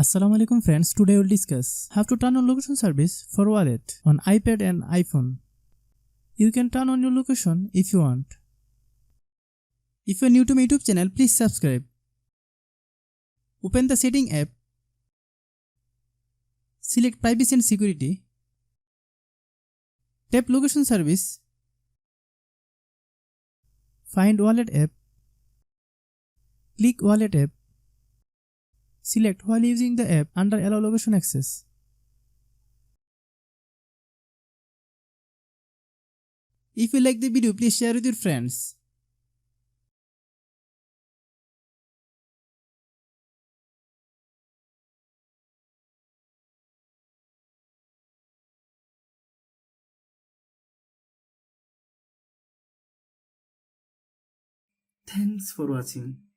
Assalamu alaikum friends, today we'll discuss how to turn on location service for wallet on iPad and iPhone. You can turn on your location if you want. If you are new to my YouTube channel, please subscribe. Open the setting app. Select privacy and security. Tap location service. Find wallet app. Click wallet app. Select while using the app under allow location access. If you like the video, please share with your friends. Thanks for watching.